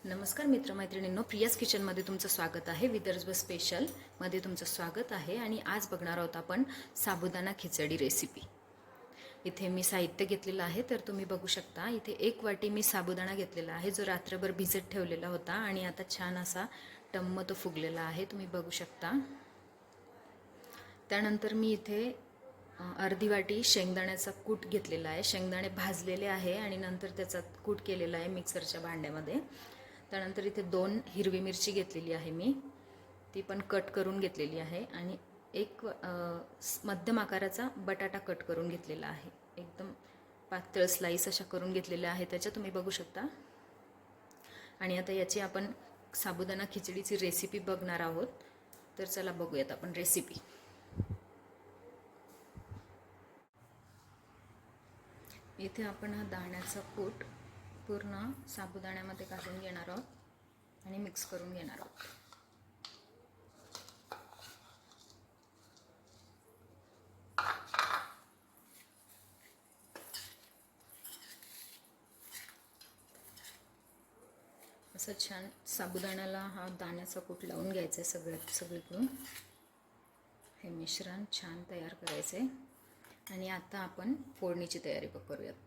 नमस्कार मित्रमैत्रिणींनो, प्रियाज किचनमध्ये तुमचं स्वागत आहे. विदर्भ स्पेशलमध्ये तुमचं स्वागत आहे. आणि आज बघणार आहोत आपण साबुदाणा खिचडी रेसिपी. इथे मी साहित्य घेतलेलं आहे, तर तुम्ही बघू शकता. इथे 1 वाटी मी साबुदाणा घेतलेला आहे, जो रात्रभर भिजत ठेवलेला होता आणि आता छान असा टम्म तो फुगलेला आहे, तुम्ही बघू शकता. त्यानंतर मी इथे अर्धी वाटी शेंगदाण्याचा कूट घेतलेला आहे. शेंगदाणे भाजलेले आहे आणि नंतर त्याचा कूट केलेला आहे मिक्सरच्या भांड्यामध्ये. त्यानंतर इथे 2 हिरवी मिरची घेतलेली आहे मी, ती पण कट करून घेतलेली आहे. आणि एक मध्यम आकाराचा बटाटा कट करून घेतलेला आहे. एकदम पातळ स्लाइस अशा करून घेतलेल्या आहे त्याच्या, तुम्ही बघू शकता. आणि आता याची आपण साबुदाणा खिचडीची रेसिपी बघणार आहोत. तर चला बघूयात आपण रेसिपी. इथे आपण हा दाण्याचा कूट पूर्ण साबुदाण्यामध्ये घालून घेणार आहोत आणि मिक्स करून घेणार आहोत. असं छान साबुदाण्याला हा दाण्याचा कूट लावून घ्यायचा आहे सगळीकडून. हे मिश्रण छान तयार करायचं आहे. आणि आता आपण फोडणीची तयारी करूयात.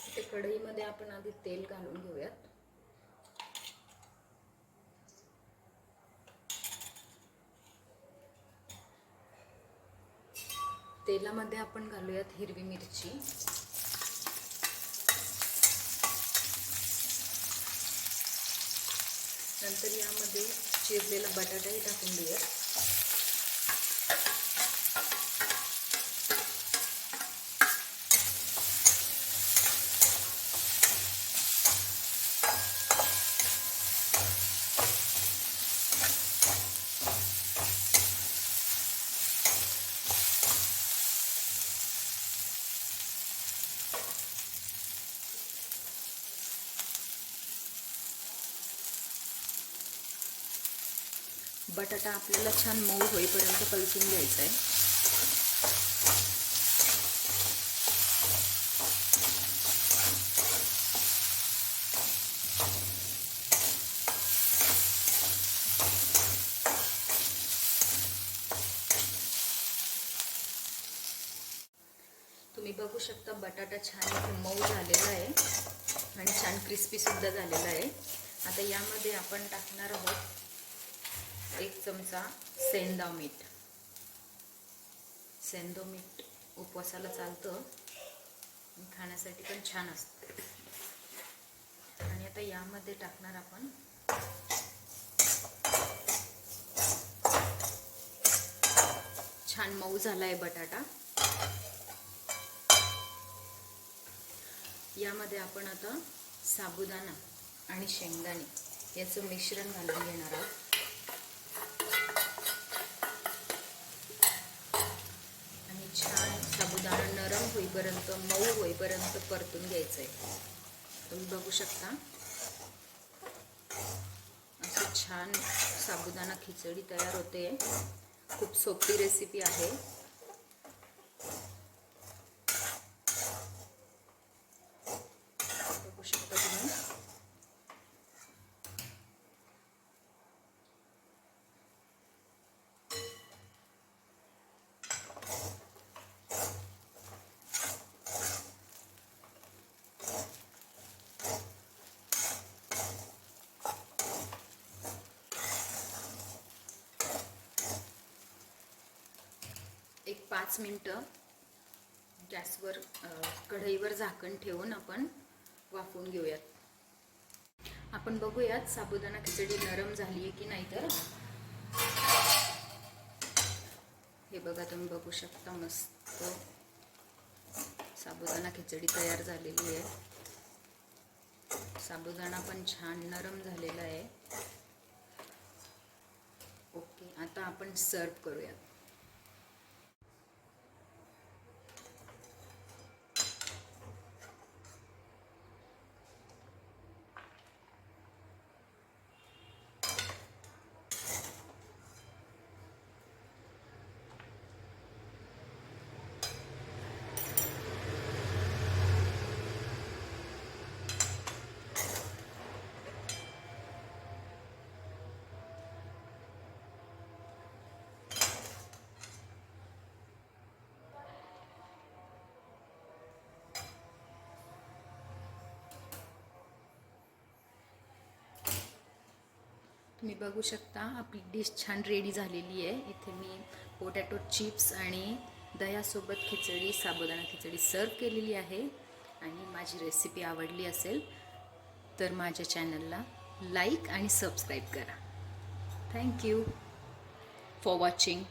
इथे कढईमध्ये आपण आधी तेल घालून घेऊयात. तेलामध्ये आपण घालूयात हिरवी मिरची, नंतर यामध्ये चिरलेला बटाटाही टाकून देऊयात. बटाटा आपल्याला छान मऊ होईपर्यंत परतून घ्यायचा आहे. तुम्ही बघू शकता बटाटा छान इथे मऊ झालेला आहे आणि छान क्रिस्पी सुद्धा झालेला आहे. आता यामध्ये आपण टाकणार आहोत 1 चमचा सेंधा मीठ. सेंधो मीठ उपवासाला चालतं, खाण्यासाठी पण छान असतं. आणि आता यामध्ये टाकणार आपण छान मऊ झाला आहे बटाटा. यामध्ये आपण आता साबुदाणा आणि शेंगदाणे याचं मिश्रण घालून घेणार आहोत. छान साबुदाणा नरम होईपर्यंत, मऊ होईपर्यंत परतून घ्यायचं आहे. तुम्ही बघू शकता. असं छान साबुदाणा खिचडी तयार होते. खूप सोपी रेसिपी आहे. बघू शकता तुम्ही. एक 5 मिनिटं गॅसवर कढईवर झाकण ठेवून आपण वाफवून घेऊयात. आपण बघूयात साबुदाणा खिचडी नरम झाली आहे की नाही. तर हे बघा, तुम्ही बघू शकता. मस्त साबुदाणा खिचडी तयार झालेली आहे. साबुदाणा पण छान नरम झालेला आहे. ओके, आता आपण सर्व करूयात. तुम्ही बघू शकता आपली डिश छान रेडी झालेली आहे. इथे मी पोटॅटो चिप्स आणि दह्यासोबत खिचडी, साबुदाणा खिचडी सर्व केलेली आहे. आणि माझी रेसिपी आवडली असेल तर माझ्या चॅनलला लाईक आणि सबस्क्राईब करा. Thank you for watching.